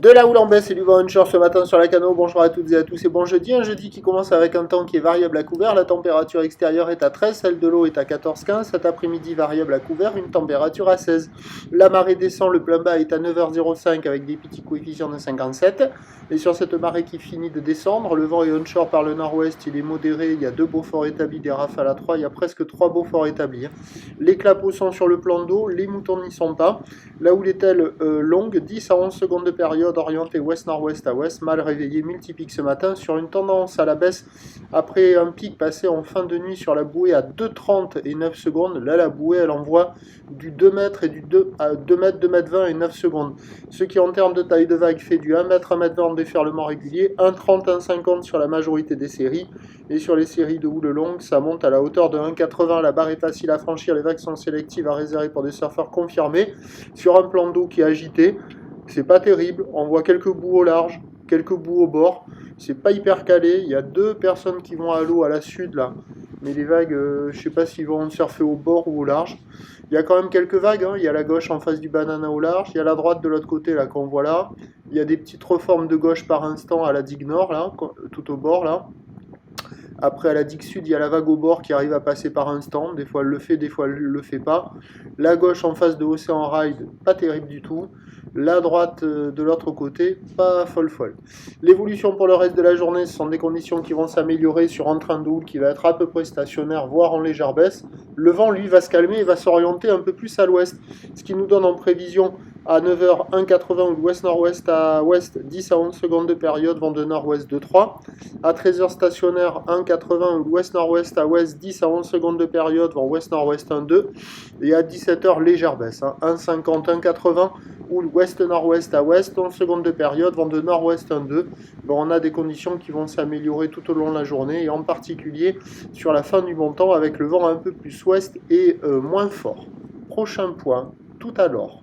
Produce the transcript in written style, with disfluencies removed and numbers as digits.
De la houle en baisse et du vent onshore ce matin sur la Cano. Bonjour à toutes et à tous et bon jeudi. Un jeudi qui commence avec un temps qui est variable à couvert. La température extérieure est à 13, celle de l'eau est à 14-15. Cet après-midi, variable à couvert, une température à 16. La marée descend, le plein bas est à 9h05 avec des petits coefficients de 57. Et sur cette marée qui finit de descendre, le vent est onshore par le nord-ouest, il est modéré. Il y a 2 Beaufort établis, des rafales à 3. Il y a presque 3 Beaufort établis. Les clapots sont sur le plan d'eau, les moutons n'y sont pas. La houle est-elle longue, 10 à 11 secondes de période, orienté ouest-nord-ouest à ouest, mal réveillé, multipique ce matin, sur une tendance à la baisse après un pic passé en fin de nuit sur la bouée à 2,30 et 9 secondes. Là, la bouée, elle envoie du 2 mètres et du 2 à 2 mètres, 2 mètres 20 et 9 secondes. Ce qui, en termes de taille de vague, fait du 1 mètre, 1 mètre 20 en déferlement régulier, 1,30, 1,50 sur la majorité des séries. Et sur les séries de houle longue, ça monte à la hauteur de 1,80. La barre est facile à franchir, les vagues sont sélectives à réserver pour des surfeurs confirmés. Sur un plan d'eau qui est agité, c'est pas terrible, on voit quelques bouts au large, quelques bouts au bord, c'est pas hyper calé, il y a 2 personnes qui vont à l'eau à la sud là, mais les vagues, je sais pas s'ils vont surfer au bord ou au large. Il y a quand même quelques vagues, hein. Il y a la gauche en face du banana au large, il y a la droite de l'autre côté là qu'on voit là, il y a des petites reformes de gauche par instant à la digue nord là, tout au bord là. Après, à la digue sud, il y a la vague au bord qui arrive à passer par instant. Des fois, elle le fait, des fois, elle ne le fait pas. La gauche en face de Océan Ride, pas terrible du tout. La droite de l'autre côté, pas folle. L'évolution pour le reste de la journée, ce sont des conditions qui vont s'améliorer sur un train de houle qui va être à peu près stationnaire, voire en légère baisse. Le vent, lui, va se calmer et va s'orienter un peu plus à l'ouest. Ce qui nous donne en prévision à 9h 1,80 ou de ouest-nord-ouest à ouest, 10 à 11 secondes de période, vent de nord-ouest de 3. À 13h stationnaire 1,80 ou de ouest-nord-ouest à ouest, 10 à 11 secondes de période, vent ouest-nord-ouest 1,2. Et à 17h, légère baisse, 1,50, 1,80 ou ouest-nord-ouest à ouest, 11 secondes de période, vent de nord-ouest 1,2. Bon, on a des conditions qui vont s'améliorer tout au long de la journée et en particulier sur la fin du bon temps avec le vent un peu plus ouest et moins fort. Prochain point, tout à l'heure.